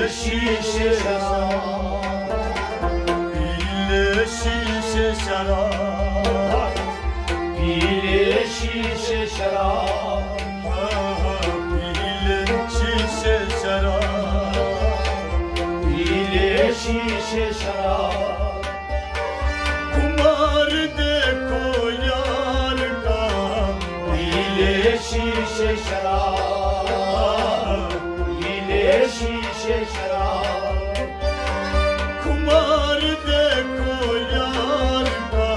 शीशे शराब, पीले शीशे शराब, पीले शीशे शराब, पीले शीशे शराब, पीले शीशे शराब। कुमार देखो यार का, पीले शीशे शराब, पीले शीशे शराब। कुमार देखो यार का,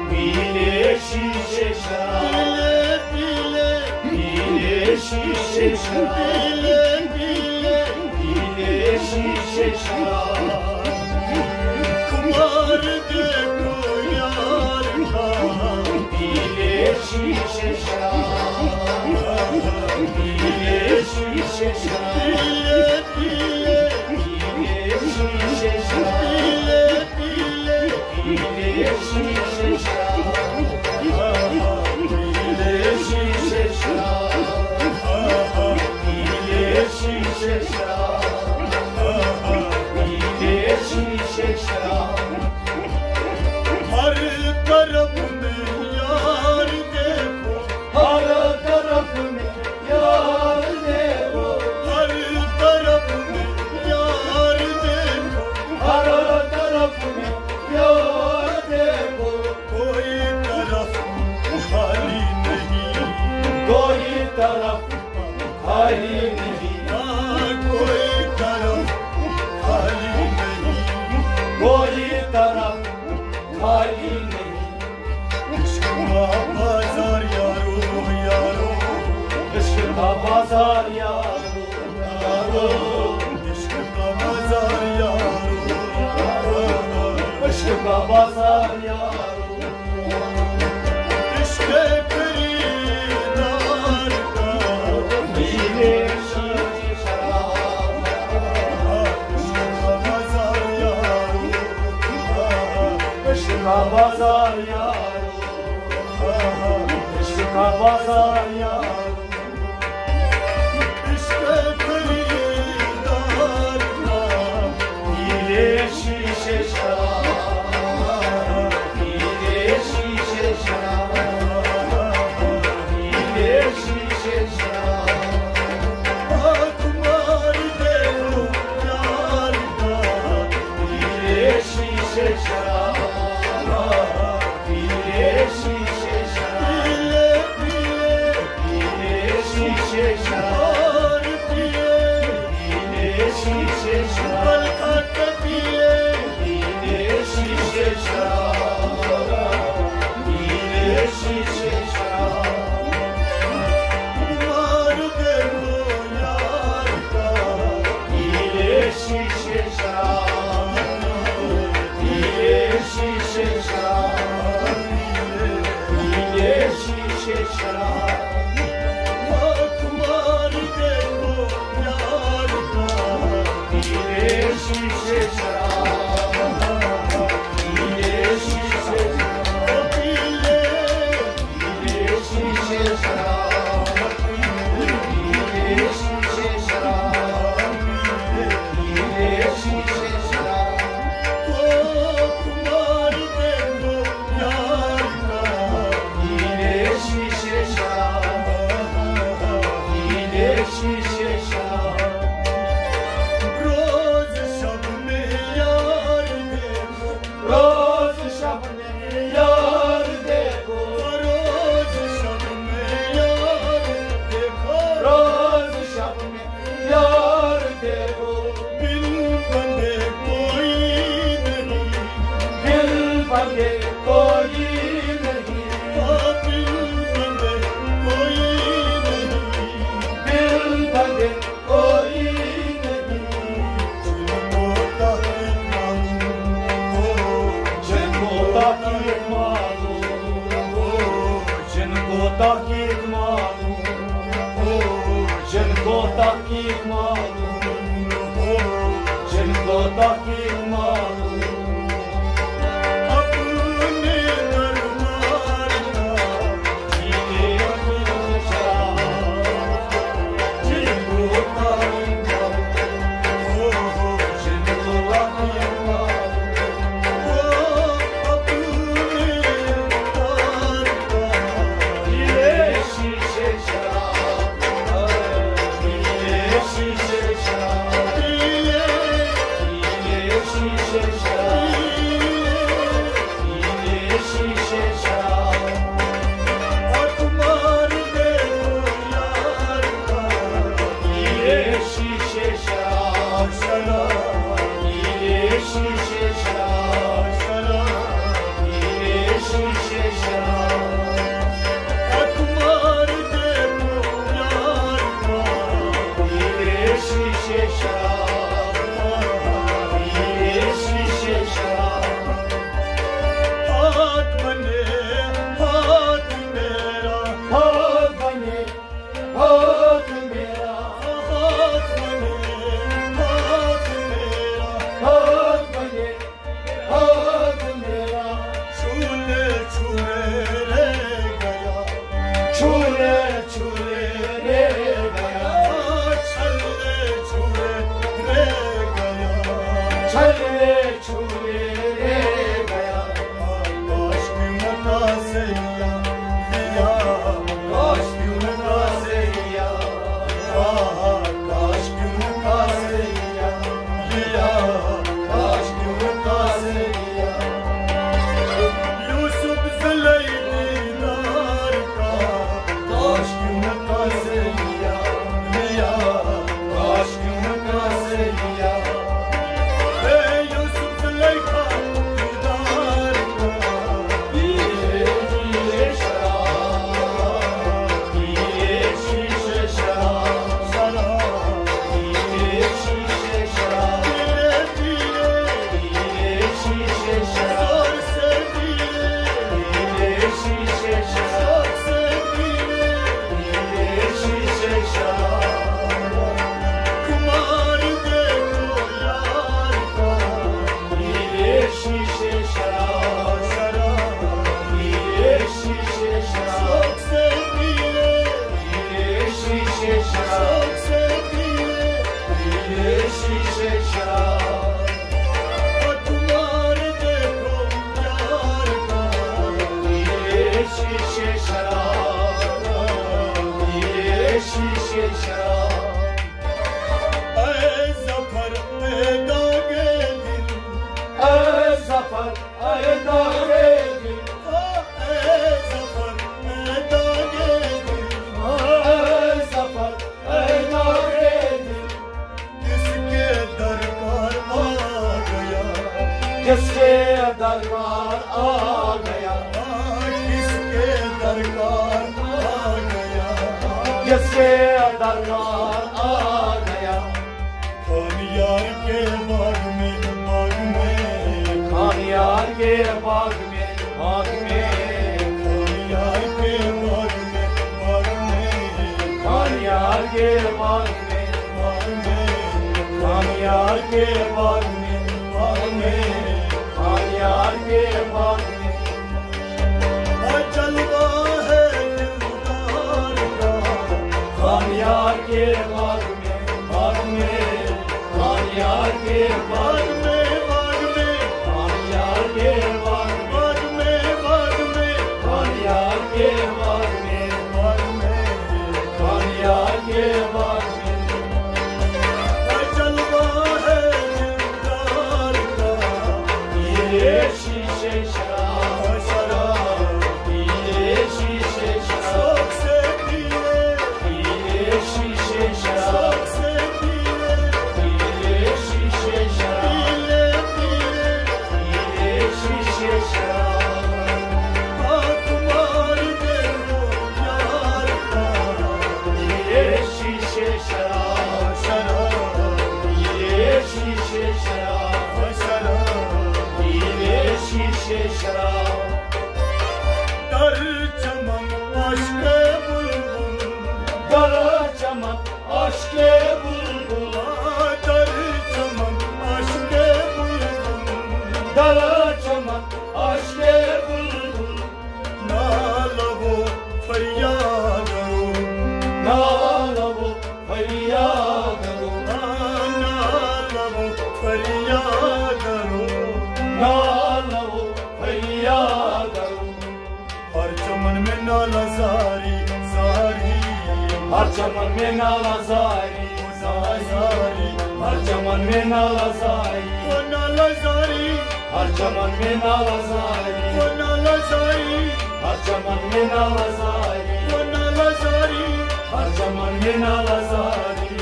पीले शीशे शराब, पीले पीले शीशे शराब, पीले पीले शीशे शराब। कुमार देखो यार का, पीले शीशे शराब, पीले शीशे शराब, पीले पीले शीशे शराब, पीले पीले शीशे शराब, पीले शीशे शराब, पीले शीशे शराब, पीले शीशे शराब। हर तरफ में यार देखो, हर तरफ में यार देखो, हर तरफ में यार देखो, हर तरफ में यार देखो। कोई तरफ खाली नहीं, कोई तरफ खाली नहीं, कोई तरफ खाली नहीं, कोई तरफ खाली नहीं। इश्क का बाजार यारो यारो, इश्क का बाजार यारो यारो, इश्क का बाजार यारो यारो, इश्क का बाजार यारो। इश्क खरीदार का, पीले शीशे शराब, इश्क का बाजार यारो, इश्क का बाजार यारो, इश्क का बाजार यारो। इश्क खरीदार का, पीले शीशे शराब, पीले शीशे शराब, पीले शीशे शराब। कुमार देखो यार का, पीले शीशे शराब, पीले शीशे शराब, पीले पीले शीशे शराब, पीले पीले शीशे शराब, पीले पीले शीशे शराब, पीले शीशे शराब। कुमार देखो यार का, पीले शीशे शराब, पीले शीशे शराब, पीले शीशे शराब। कुमार देखो यार का, पीले शीशे शराब, पीले शीशे शराब, पीले पीले शीशे शराब, पीले शीशे शराब, पीले शीशे शराब। कुमार देखो यार का, पीले शीशे शराब, पीले शीशे शराब। रोज शब में यार देखो, रोज शब में यार देखो, रोज शब में यार देखो, रोज शब में यार देखो। बिन बंधे कोई नहीं, बिन बंधे कोई नहीं, बिन बंधे कोई नहीं, बिन बंधे कोई नहीं। जिनको ताकीद मानो, जिनको ताकीद मानो, जिनको ताकीद मानो, जिनको ताकीद मानो, जिनको ताकीद मानो। अपने दरबार का, पीले शीशे शराब, जिनको ताकीद मानो, जिसके दरबार आ गया। खानियार के बाग में खानियार के बाग में खानियार के बाग में खानियार के बाग में खानियार के बाग में खानियार के बाग में जलवा है दिलदार का। खानियार के बाग में खानियार के बाग में खानियार के बाग में खानियार के बाग में खानियार के बाग में जलवा है दिलदार का। ये शीशे शराब ये शीशे शराब शौक से पिए ये शीशे शराब शौक से पिए ये शीशे शराब पीले ये शीशे शराब हाथ मार दे वो यार का। ये शीशे शराब ये शीशे शराब ये शीशे शराब तर चमन अश्के बुलबुल दर चमक अश्के बुलबुल तर चमन अश्के बुलबुल दर चमक अश्के बुलबुल नालवो फरियाद रो नालवो फरियाद रो नालवो फरियाद रो नालवो फरियाद रो हर चमन में नाला सारी हर चमन में नाला जारी हर चमन में नाला जारी वो नाला सारी हर चमन में नाला जारी वो नाला सारी हर चमन में नाला जारी वो नाला सारी हर चमन में नाला जारी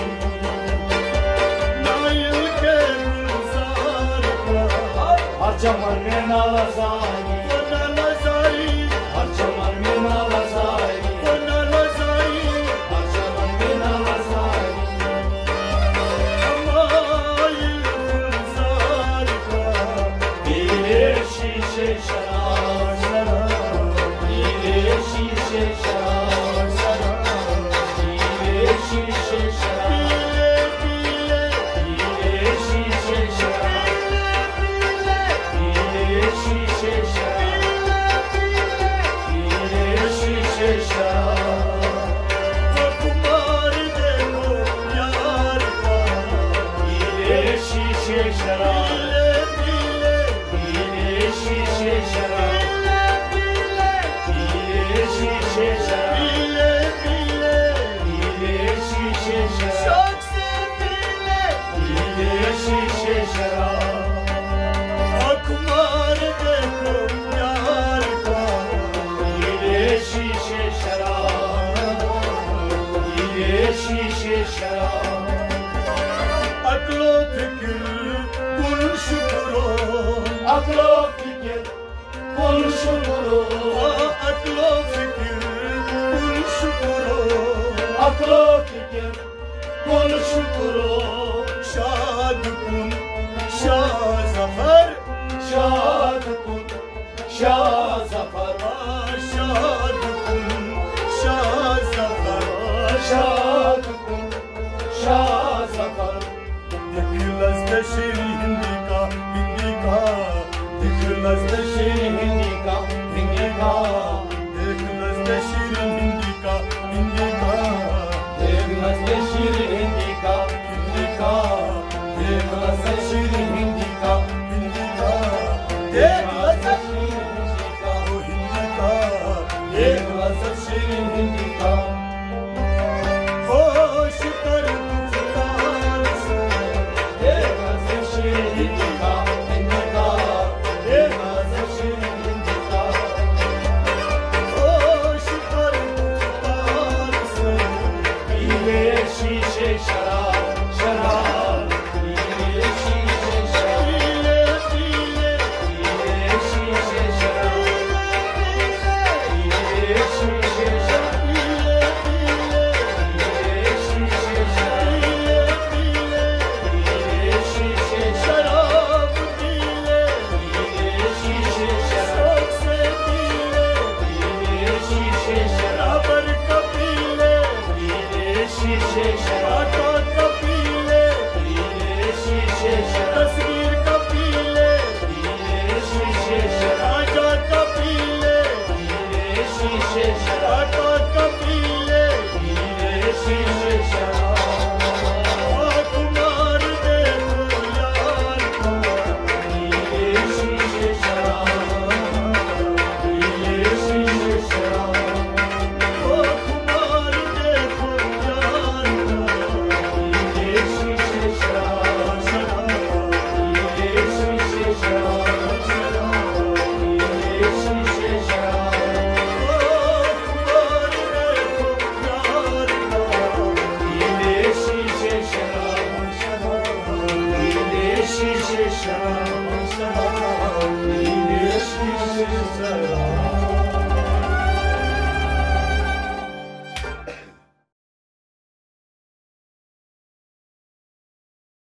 नायल के गुलजार का। हर चमन में नाला जारी वो नाला सारी हर चमन में नाला जारी वो नाला सारी हर चमन में नाला जारी हमारे गुलजार का। ये शीशे शराब ये शीशे शराब ये शीशे शराब पीले ये शीशे शराब ये शीशे शराब ये शीशे शराब वो कुमार देखो यार का। ये शीशे शराब पीले ये शीशे शराब ये शीशे शराब पीले ये शीशे शराब शौक से पीले ये शीशे शराब आँख मार देखो यार का। ये शीशे शराब ये शीशे शराब अक्लो फिक्र कुल शुक्रो अकलो फिक्र कुल शुक्रो अक्लो फिक्र कुल शुक्रो अकलो फिक्र कुल शुक्रो शाद कुन शाह जफर शाद कुन शाह जफर शाद कुन शाह जफर शाद कुन शाह जफर दिखलस दशर हिंदी का दिखलस दशर हिंदी का दिखलस दशर हिंदी का एक मस्ते शीर हिंदी का एक मस्ते शीर हिंदी का एक मस्ते शीर हिंदी का वो हिंदी का एक मस्ते शीर हिंदी का होश कर गुफ्तार से एक मस्ते शीर हिंदी का एक मस्ते शीर हिंदी का होश कर गुफ्तार से पीले शीशे शराब शराब पीले शीशे शराब पीले पीले शीशे शराब पीले शीशे शराब पीले शीशे शराब काका कबीले पीले शीशे शराब